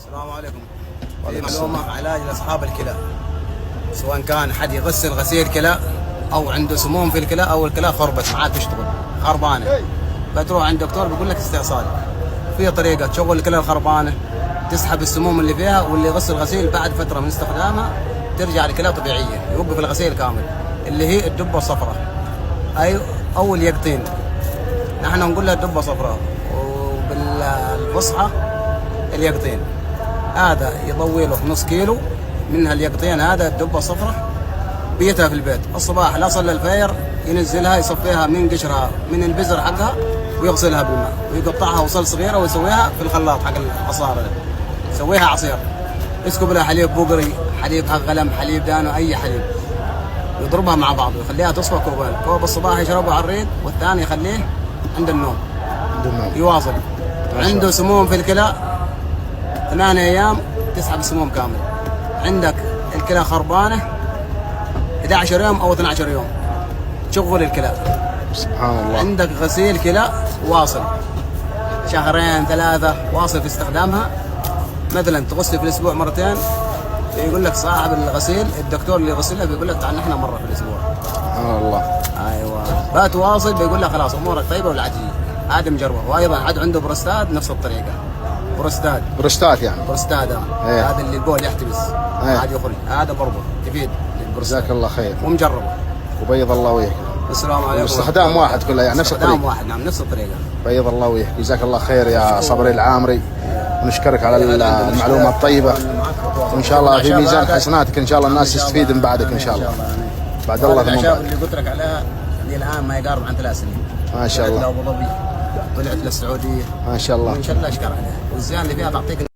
السلام عليكم. في معلومة علاج لأصحاب الكلى، سواء كان حد يغسل غسيل كلى أو عنده سموم في الكلى أو الكلى خربت ما عاد تشتغل خربانة، فتروح عند دكتور بيقول لك استئصال. في طريقة تشغل الكلى الخربانة، تسحب السموم اللي فيها، واللي يغسل غسيل بعد فترة من استخدامها ترجع الكلى طبيعية، يوقف الغسيل كامل، اللي هي الدبة الصفراء أو اليقطين. نحن نقول لها الدبة صفراء، وبالفصحى اليقطين. هذا يضوي له نص كيلو منها اليقطين، هذا الدبة صفراء بيتها في البيت. الصباح لا صلى الفجر ينزلها يصفيها من قشرها من البزر حقها ويغسلها بالماء ويقطعها وصل صغيرة ويسويها في الخلاط حق العصارة، يسويها عصير، يسكب لها حليب بقري، حليب حق غلم، حليب دانو، أي حليب، يضربها مع بعض ويخليها تصفى كوبين. كوب الصباح يشربه على الريق، والثاني يخليه عند النوم يواصل. عنده سموم في الكلى 8 أيام تسحب السموم كامل. عندك الكلى خربانة 11 يوم أو 12 يوم تشغل الكلى. سبحان الله. عندك غسيل كلى واصل 2 3 واصل في استخدامها، مثلا تغسل في الأسبوع مرتين، يقول لك صاحب الغسيل الدكتور اللي يغسلها بيقول لك تعال نحن مرة في الأسبوع. سبحان الله. أيوة بات واصل بيقول لك خلاص أمورك طيبة ولا عادي. هذا مجربه. وأيضا حد عنده بروستات نفس الطريقة. بروستات يعني. بروستات ايه. هذا اللي البول يحتبس عاد يخرج، هذا برضه تفيد للبروستات. جزاك الله خير. ومجربه. وبيض الله وجهك. السلام عليكم. استخدام واحد كله يعني نفس الطريقة. استخدام واحد، نعم نفس الطريقة. بيض الله وجهك. جزاك الله خير يا صبري العامري، ونشكرك على المعلومة الطيبة، وإن شاء الله في ميزان حسناتك إن شاء الله الناس تستفيد من بعدك إن شاء الله. بعد الله ثم الأعشاب اللي قلت لك عليها اللي الآن ما يقارب عن 3 سنين. ما شاء الله. طلعت لأبو ظبي، طلعت للسعودية. ما شاء الله. وإن شاء الله أشكر عليها، والزيان اللي فيها تعطيك